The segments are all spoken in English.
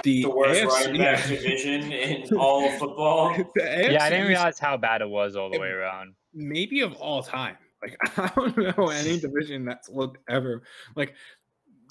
The worst AFC, running back division in all of football. Yeah, I didn't realize how bad it was all the way around. Maybe of all time. Like, I don't know any division that's looked ever like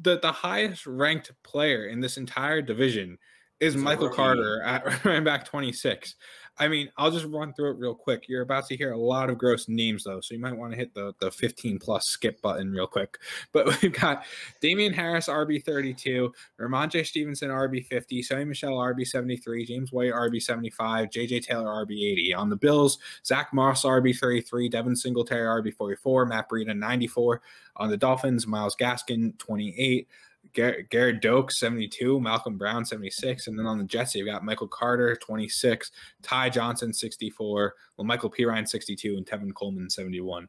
the highest ranked player in this entire division is Michael Carter at running back 26. I mean, I'll just run through it real quick. You're about to hear a lot of gross names, though, so you might want to hit the 15-plus skip button real quick. But we've got Damian Harris, RB32, Ramondre Stevenson, RB50, Sony Michel, RB73, James White, RB75, J.J. Taylor, RB80. On the Bills, Zach Moss, RB33, Devin Singletary, RB44, Matt Breida, 94. On the Dolphins, Myles Gaskin, 28. Garrett Doak, 72, Malcolm Brown, 76, and then on the Jets, you've got Michael Carter, 26, Ty Johnson, 64, Michael Pirine, 62, and Tevin Coleman, 71.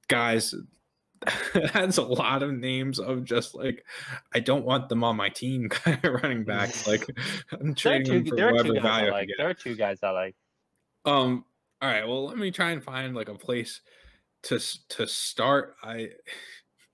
Guys, that's a lot of names of just like, I don't want them on my team kind of running backs. Like, I'm trading them for whatever value I can get. There are two guys I like. All right, well, let me try and find like a place to start.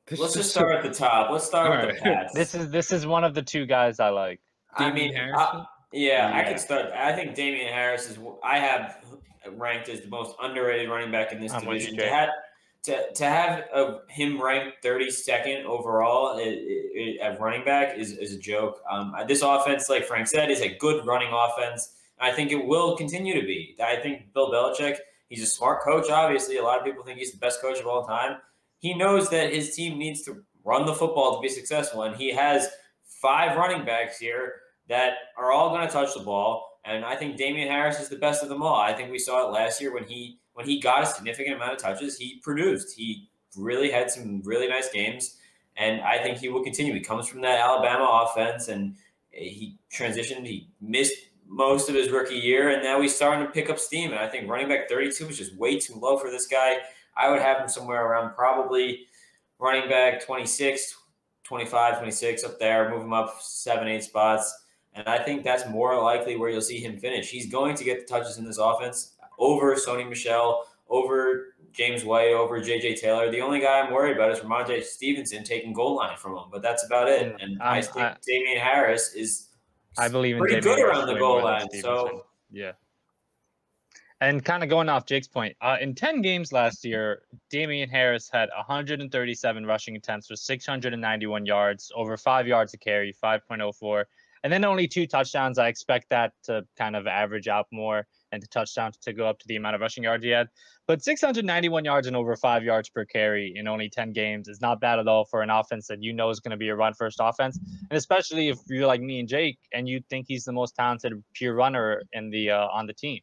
Let's just start at the top. Let's start with the Pats. This is one of the two guys I like. I mean, I could start. I think Damian Harris I have ranked as the most underrated running back in this division. To have him ranked 32nd overall at running back is a joke. This offense, like Frank said, is a good running offense. I think it will continue to be. I think Bill Belichick, he's a smart coach, obviously. A lot of people think he's the best coach of all time. He knows that his team needs to run the football to be successful, and he has 5 running backs here that are all going to touch the ball, and I think Damian Harris is the best of them all. I think we saw it last year when he got a significant amount of touches, he produced. He really had some really nice games, and I think he will continue. He comes from that Alabama offense, and he transitioned. He missed most of his rookie year, and now he's starting to pick up steam, and I think running back 32 is just way too low for this guy. I would have him somewhere around probably running back 26, 25, 26 up there, move him up 7, 8 spots. And I think that's more likely where you'll see him finish. He's going to get the touches in this offense over Sony Michel, over James White, over J.J. Taylor. The only guy I'm worried about is Ramondre Stevenson taking goal line from him, but that's about it. And I think Damian Harris is pretty good around the goal line. So, yeah. And kind of going off Jake's point, in 10 games last year, Damian Harris had 137 rushing attempts for 691 yards, over 5 yards a carry, 5.04, and then only 2 touchdowns. I expect that to kind of average out more and the touchdowns to go up to the amount of rushing yards he had. But 691 yards and over 5 yards per carry in only 10 games is not bad at all for an offense that you know is going to be a run-first offense, and especially if you're like me and Jake and you think he's the most talented pure runner in the on the team.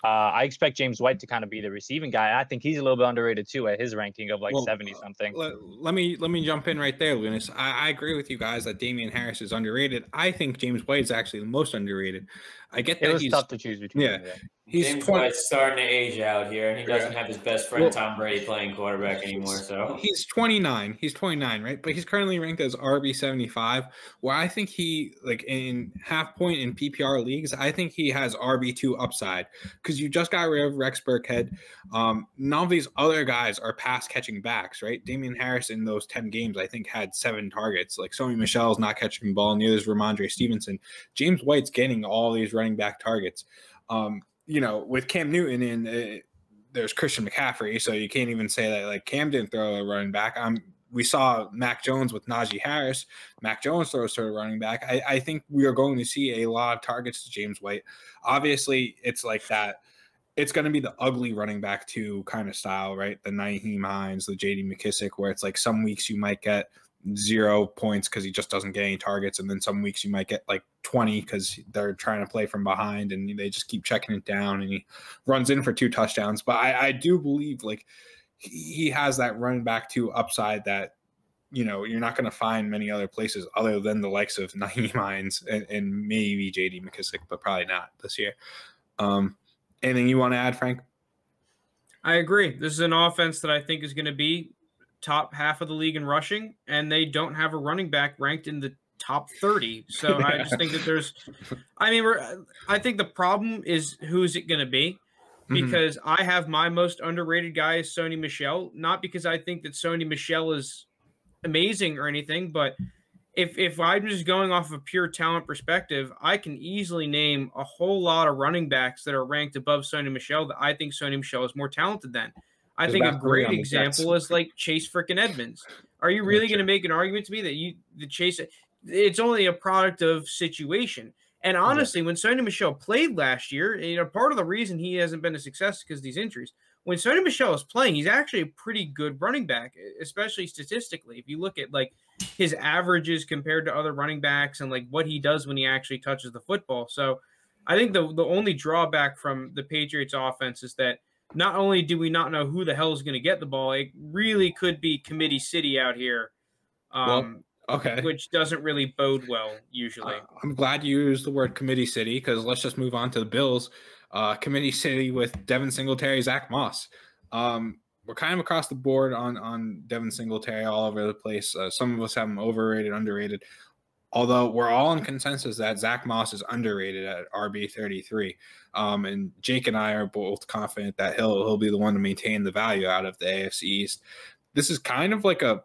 I expect James White to kind of be the receiving guy. I think he's a little bit underrated too at his ranking of 70-something. Let me jump in right there, Lounis. I agree with you guys that Damian Harris is underrated. I think James White is actually the most underrated. I get that he's tough to choose between. Yeah, James White's starting to age out here, and he doesn't have his best friend Tom Brady playing quarterback anymore. So he's 29. He's 29, right? But he's currently ranked as RB75. Where I think he in half point in PPR leagues, I think he has RB2 upside because you just got rid of Rex Burkhead. None of these other guys are pass catching backs, right? Damian Harris in those 10 games, I think, had 7 targets. Like Sony Michel's not catching the ball, neither is Ramondre Stevenson. James White's getting all these running back targets. With Cam Newton in, there's Christian McCaffrey, so you can't even say that like Cam didn't throw a running back. We saw Mac Jones with Najee Harris. Mac Jones throws to a running back. I think we are going to see a lot of targets to James White. Obviously, it's like that. It's going to be the ugly running back 2 kind of style, right? The Nyheim Hines, the J.D. McKissick, where it's like some weeks you might get 0 points because he just doesn't get any targets, and then some weeks you might get like 20 because they're trying to play from behind and they just keep checking it down and he runs in for 2 touchdowns. But I do believe like he has that running back 2 upside that you're not going to find many other places other than the likes of Nyheim Hines and maybe J.D. McKissick, but probably not this year. Anything you want to add, Frank? I agree. This is an offense that I think is going to be top half of the league in rushing, and they don't have a running back ranked in the top 30. So I just think that I think the problem is who's it going to be, because I have my most underrated guy is Sony Michel, not because I think that Sony Michel is amazing or anything, but if I'm just going off of pure talent perspective, I can easily name a whole lot of running backs that are ranked above Sony Michel that I think Sony Michel is more talented than. I think a great example is like Chase frickin' Edmonds. Are you really going to make an argument to me that the Chase? It's only a product of situation. And honestly, when Sony Michel played last year, part of the reason he hasn't been a success is because of these injuries. When Sony Michel is playing, he's actually a pretty good running back, especially statistically. If you look at like his averages compared to other running backs and like what he does when he actually touches the football. So I think the only drawback from the Patriots offense is that not only do we not know who the hell is going to get the ball, it really could be Committee City out here. Okay. Which doesn't really bode well usually. I'm glad you used the word Committee City because let's just move on to the Bills. Committee City with Devin Singletary, Zach Moss. We're kind of across the board on Devin Singletary all over the place. Some of us have him overrated, underrated. Although we're all in consensus that Zach Moss is underrated at RB33. And Jake and I are both confident that he'll be the one to maintain the value out of the AFC East. This is kind of like a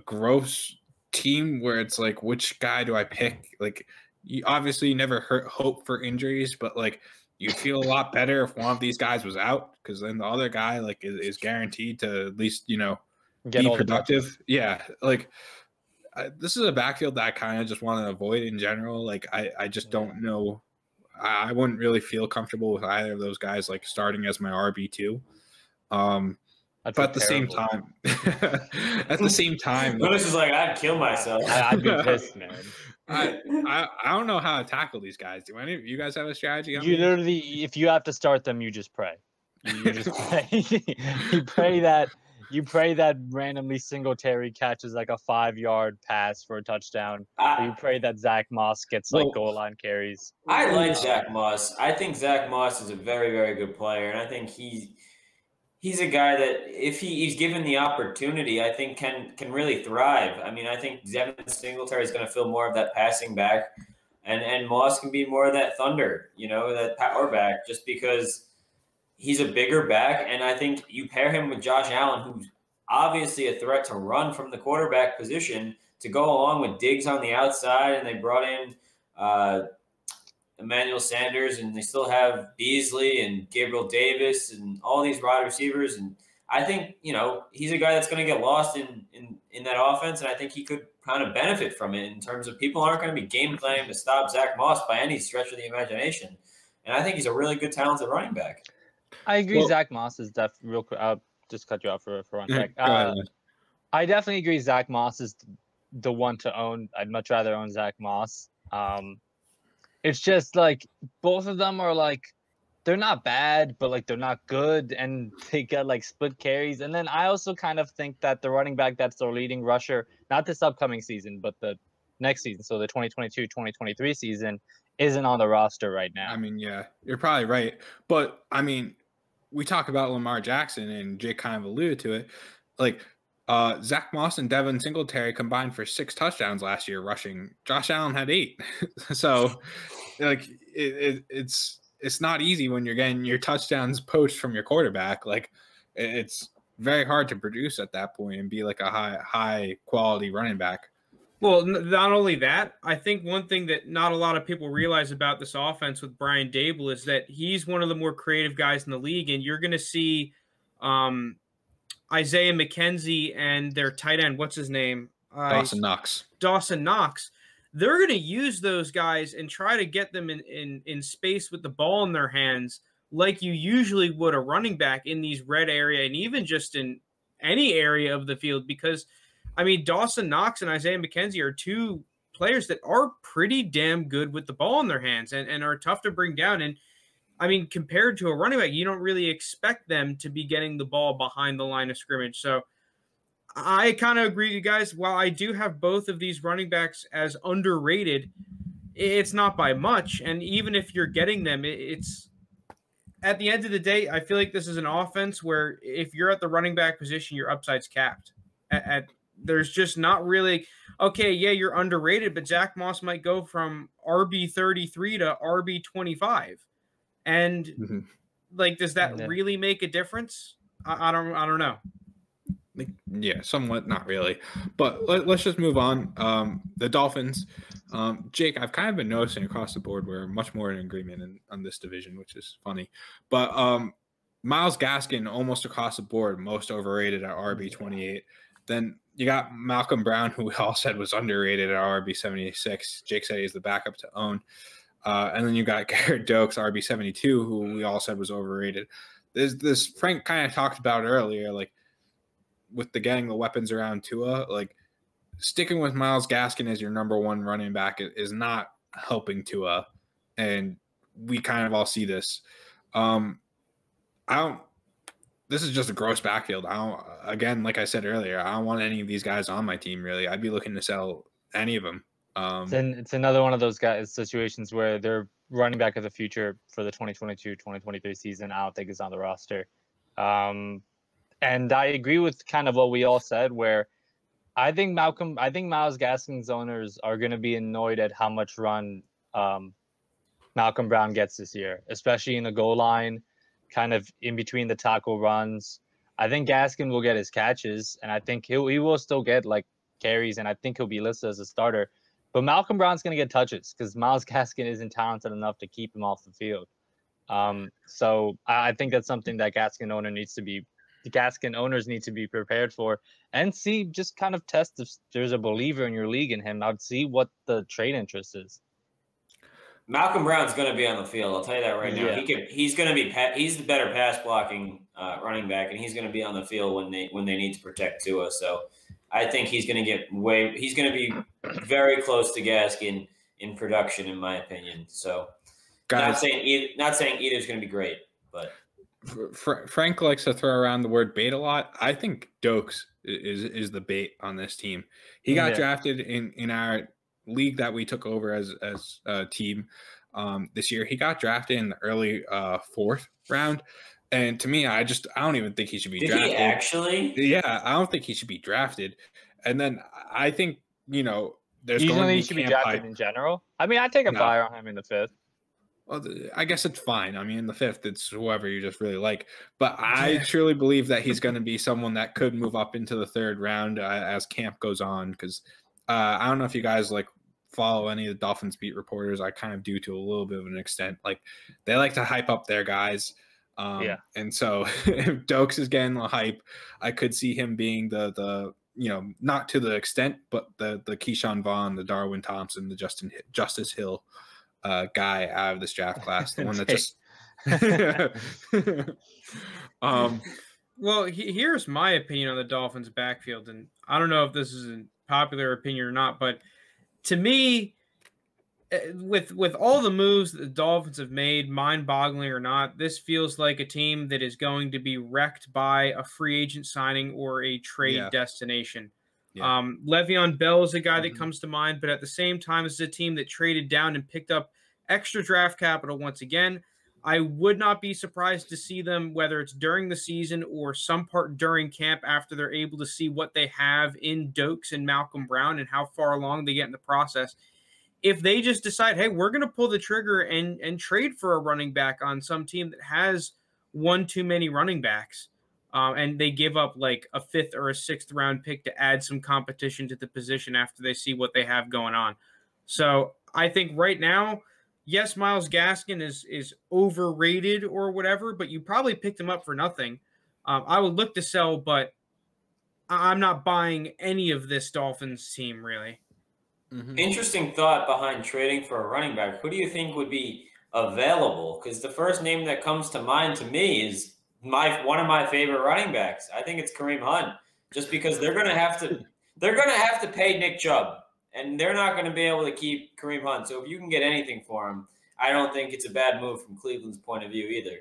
gross team where it's like, which guy do I pick? Like, you obviously never hope for injuries, but like you feel a lot better if one of these guys was out because then the other guy like is guaranteed to at least be productive. Yeah, like this is a backfield that I kind of just want to avoid in general. Like I just don't know. I wouldn't really feel comfortable with either of those guys like starting as my RB2. But at the same time, Lounis is like, I'd kill myself. I'd be pissed, man. I don't know how to tackle these guys. Do any of you guys have a strategy? You literally, if you have to start them, you just pray. You just pray. You pray that randomly Singletary catches like a 5-yard pass for a touchdown. You pray that Zach Moss gets like goal line carries. I like Zach Moss. I think Zach Moss is a very, very good player, and I think he's a guy that if he's given the opportunity, I think can really thrive. I mean, I think Devin Singletary is going to fill more of that passing back, and Moss can be more of that thunder, that power back, just because he's a bigger back. And I think you pair him with Josh Allen, who's obviously a threat to run from the quarterback position, to go along with Diggs on the outside, and they brought in Emmanuel Sanders, and they still have Beasley and Gabriel Davis and all these wide receivers. And I think, he's a guy that's going to get lost in that offense, and I think he could kind of benefit from it in terms of people aren't going to be game planning to stop Zach Moss by any stretch of the imagination. And I think he's a really good, talented running back. I agree. Zach Moss is definitely real quick. I'll just cut you off for 1 sec. I definitely agree. Zach Moss is the one to own. I'd much rather own Zach Moss. It's just like both of them are like, they're not bad, but like they're not good, and they get like split carries. And then I also kind of think that the running back that's their leading rusher, not this upcoming season, but the next season, so the 2022-2023 season, isn't on the roster right now. I mean, yeah, you're probably right. But I mean, we talk about Lamar Jackson, and Jake kind of alluded to it. Like, Zach Moss and Devin Singletary combined for 6 touchdowns last year rushing. Josh Allen had 8. So, like, it's not easy when you're getting your touchdowns poached from your quarterback. Like, it's very hard to produce at that point and be like a high quality running back. Well, not only that, I think one thing that not a lot of people realize about this offense with Brian Dable is that he's one of the more creative guys in the league, and you're going to see Isaiah McKenzie and their tight end, what's his name? Dawson Knox. They're going to use those guys and try to get them in space with the ball in their hands like you usually would a running back in these red area and even just in any area of the field, because I mean, Dawson Knox and Isaiah McKenzie are 2 players that are pretty damn good with the ball in their hands and are tough to bring down. And I mean, compared to a running back, you don't really expect them to be getting the ball behind the line of scrimmage. So I kind of agree with you guys. While I do have both of these running backs as underrated, it's not by much. And even if you're getting them, it's at the end of the day, I feel like this is an offense where if you're at the running back position, your upside's capped. There's just not really, okay, yeah, you're underrated, but Zach Moss might go from RB33 to RB25. And like, does that really make a difference? I don't know. Like, yeah, somewhat, not really. But let's just move on. The Dolphins. Jake, I've kind of been noticing across the board we're much more in agreement on this division, which is funny. But Myles Gaskin, almost across the board, most overrated at RB28. Then you got Malcolm Brown, who we all said was underrated at RB76. Jake said he's the backup to own. And then you got Garrett Dokes, RB72, who we all said was overrated. There's this Frank kind of talked about earlier, like with the getting the weapons around Tua, like sticking with Myles Gaskin as your number one running back is not helping Tua. And we kind of all see this. This is just a gross backfield. Again, like I said earlier, I don't want any of these guys on my team, really. I'd be looking to sell any of them. It's another one of those guys situations where they're running back of the future for the 2022-2023 season. I don't think is on the roster. And I agree with kind of what we all said, where I think Myles Gaskin's owners are going to be annoyed at how much run Malcolm Brown gets this year, especially in the goal line, kind of in between the tackle runs. I think Gaskin will get his catches, and I think he will still get like carries, and I think he'll be listed as a starter. But Malcolm Brown's going to get touches because Myles Gaskin isn't talented enough to keep him off the field. So I think that's something that Gaskin owners need to be prepared for, and just kind of test if there's a believer in your league in him. I'd see what the trade interest is. Malcolm Brown's going to be on the field. I'll tell you that right now. Yeah. He's the better pass blocking running back, and he's going to be on the field when they need to protect Tua. So I think he's going to be very close to Gaskin in production, in my opinion. So guys, not saying either's going to be great, but Frank likes to throw around the word bait a lot. I think Dokes is the bait on this team. He got drafted in our league that we took over as a team this year. He got drafted in the early 4th round, and to me, I don't even think he should be drafted. Did he actually? Yeah, I don't think he should be drafted. And then I think there's usually going to be he should be drafted in general. I mean, I take a flyer on him in the 5th. Well, I guess it's fine. I mean, in the 5th, it's whoever you just really like. But I truly believe that he's going to be someone that could move up into the 3rd round as camp goes on. Because I don't know if you guys follow any of the Dolphins beat reporters. I kind of do to a little bit of an extent. Like, they like to hype up their guys. And so if Dokes is getting the hype, I could see him being the not to the extent, but the Keyshawn Vaughn, the Darwin Thompson, the Justice Hill guy out of this draft class, the one that just well, here's my opinion on the Dolphins backfield, and I don't know if this is a popular opinion or not, but to me, with all the moves that the Dolphins have made, mind-boggling or not, this feels like a team that is going to be wrecked by a free agent signing or a trade destination. Yeah. Le'Veon Bell is a guy that comes to mind, but at the same time, it's a team that traded down and picked up extra draft capital once again. I would not be surprised to see them, whether it's during the season or some part during camp, after they're able to see what they have in Dokes and Malcolm Brown and how far along they get in the process. If they just decide, hey, we're going to pull the trigger and trade for a running back on some team that has one too many running backs, and they give up like a 5th or a 6th round pick to add some competition to the position after they see what they have going on. So I think right now, yes, Myles Gaskin is overrated or whatever, but you probably picked him up for nothing. I would look to sell, but I'm not buying any of this Dolphins team, really. Mm-hmm. Interesting thought behind trading for a running back. Who do you think would be available? Because the first name that comes to mind to me is one of my favorite running backs. I think it's Kareem Hunt, just because they're going to have to pay Nick Chubb, and they're not going to be able to keep Kareem Hunt. So if you can get anything for him, I don't think it's a bad move from Cleveland's point of view either.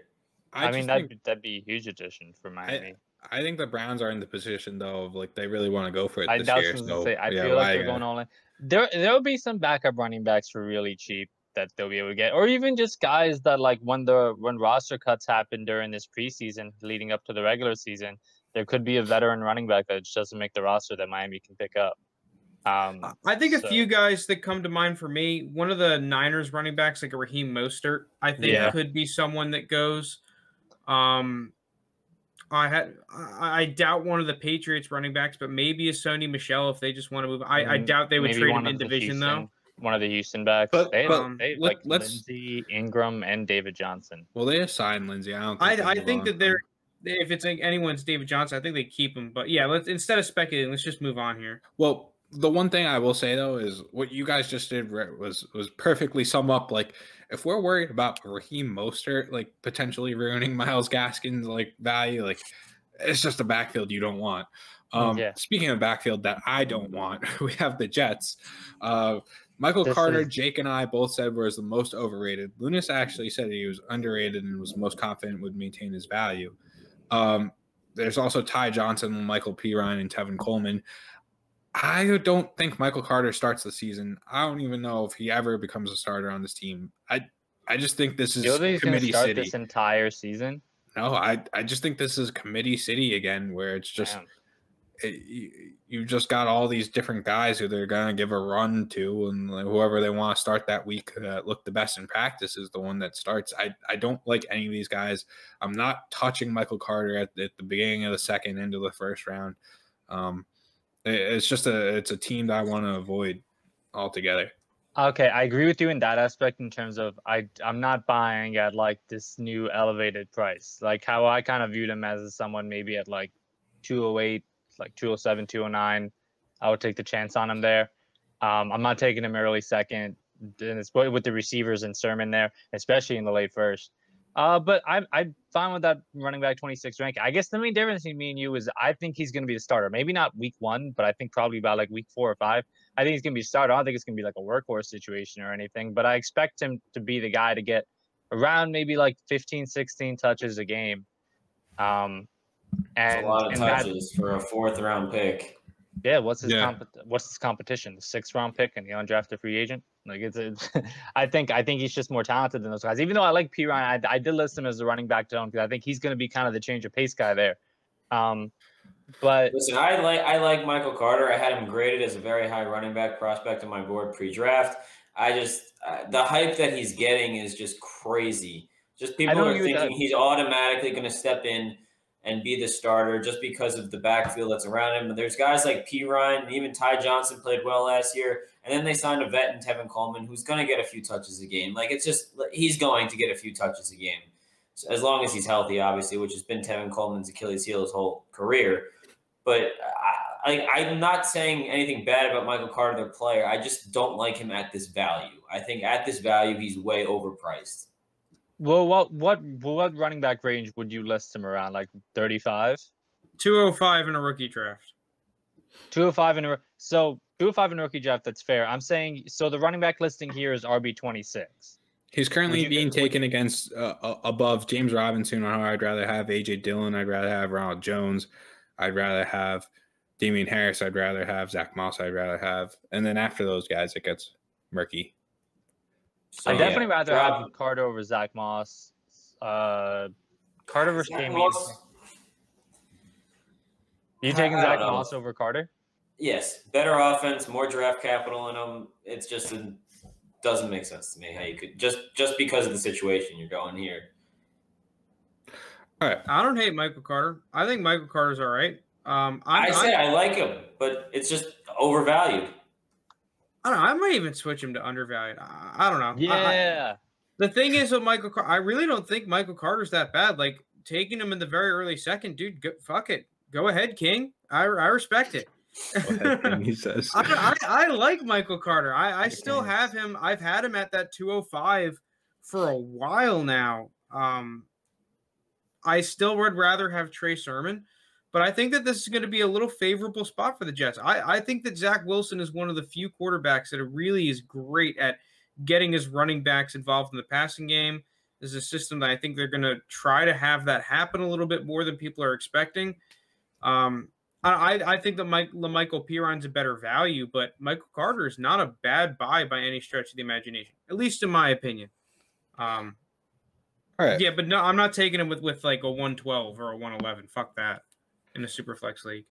I mean, that'd be a huge addition for Miami. I think the Browns are in the position, though, of they really want to go for it this year. I feel like they're going all in. There'll be some backup running backs for really cheap that they'll be able to get, or even just guys that when roster cuts happen during this preseason leading up to the regular season, there could be a veteran running back that just doesn't make the roster that Miami can pick up. I think a few guys that come to mind for me, one of the Niners running backs, like a Raheem Mostert, I think could be someone that goes. I doubt one of the Patriots running backs, but maybe a Sony Michel if they just want to move. I doubt they would trade him in division though. One of the Houston backs. But they like Lindsey, Ingram, and David Johnson. Well, they assigned Lindsey. I think that they're if it's like anyone's David Johnson, I think they keep him. But yeah, let's instead of speculating, let's just move on here. Well, the one thing I will say though is what you guys just did was perfectly sum up. Like, if we're worried about Raheem Mostert like potentially ruining Myles Gaskin's like value, like it's just a backfield you don't want. Speaking of backfield that I don't want, we have the Jets. Michael Carter, Jake, and I both said was the most overrated. Lounis actually said he was underrated and was most confident would maintain his value. There's also Ty Johnson, Michael Pirine, and Tevin Coleman. I don't think Michael Carter starts the season. I don't even know if he ever becomes a starter on this team. I just think this is committee city. This entire season? No, I just think this is committee city again, where it's just you just got all these different guys who they're gonna give a run to, and like, whoever they want to start that week that look the best in practice is the one that starts. I don't like any of these guys. I'm not touching Michael Carter at the beginning of the second, into the first round. It's a team that I want to avoid altogether. Okay, I agree with you in that aspect in terms of I'm not buying at like this new elevated price. Like how I kind of viewed him as someone maybe at like 208, like 207, 209. I would take the chance on him there. I'm not taking him early second. And it's with the receivers and Sermon there, especially in the late first. But I'm fine with that running back 26 rank. I guess the main difference between me and you is I think he's going to be the starter. Maybe not week 1, but I think probably about like week 4 or 5. I think he's going to be a starter. I don't think it's going to be like a workhorse situation or anything, but I expect him to be the guy to get around maybe like 15, 16 touches a game. And that's a lot of touches for a 4th round pick. Yeah, what's his competition? The 6th round pick and the undrafted free agent. Like it's I think he's just more talented than those guys. Even though I like Pirine, I did list him as a running back to him because I think he's going to be kind of the change of pace guy there. But listen, I like Michael Carter. I had him graded as a very high running back prospect on my board pre-draft. I just the hype that he's getting is just crazy. Just people are thinking he's automatically going to step in and be the starter just because of the backfield that's around him. But there's guys like Pirine, even Ty Johnson played well last year. And then they signed a vet in Tevin Coleman who's going to get a few touches a game. Like, it's just he's going to get a few touches a game. So as long as he's healthy, obviously, which has been Tevin Coleman's Achilles heel his whole career. But I'm not saying anything bad about Michael Carter, the player. I just don't like him at this value. I think at this value, he's way overpriced. Well, what running back range would you list him around? Like 35? 205 in a rookie draft. 205 in a so 205 in a rookie draft. That's fair. I'm saying so. The running back listing here is RB26. He's currently being taken against above James Robinson. I'd rather have AJ Dillon. I'd rather have Ronald Jones. I'd rather have Damian Harris. I'd rather have Zach Moss. I'd rather have, and then after those guys, it gets murky. So, I'd definitely rather have Carter over Zach Moss. Carter versus Damian. You taking Zach Moss over Carter? Yes, better offense, more draft capital in them. It's just doesn't make sense to me how you could just because of the situation you're going here. All right, I don't hate Michael Carter. I think Michael Carter's all right. I like him, but it's just overvalued. I don't know. I might even switch him to undervalued. I don't know. Yeah. The thing is with Michael Carter, I really don't think Michael Carter's that bad. Like taking him in the very early second, dude. Fuck it. Go ahead, King. I respect it. He says. I like Michael Carter. I still have him. I've had him at that 205 for a while now. I still would rather have Trey Sermon. But I think that this is going to be a little favorable spot for the Jets. I think that Zach Wilson is one of the few quarterbacks that really is great at getting his running backs involved in the passing game. This is a system that I think they're going to try to have that happen a little bit more than people are expecting. I think that Michael Pirine's a better value, but Michael Carter is not a bad buy by any stretch of the imagination, at least in my opinion. All right. Yeah, but no, I'm not taking him with like a 112 or a 111. Fuck that. In a super flex league.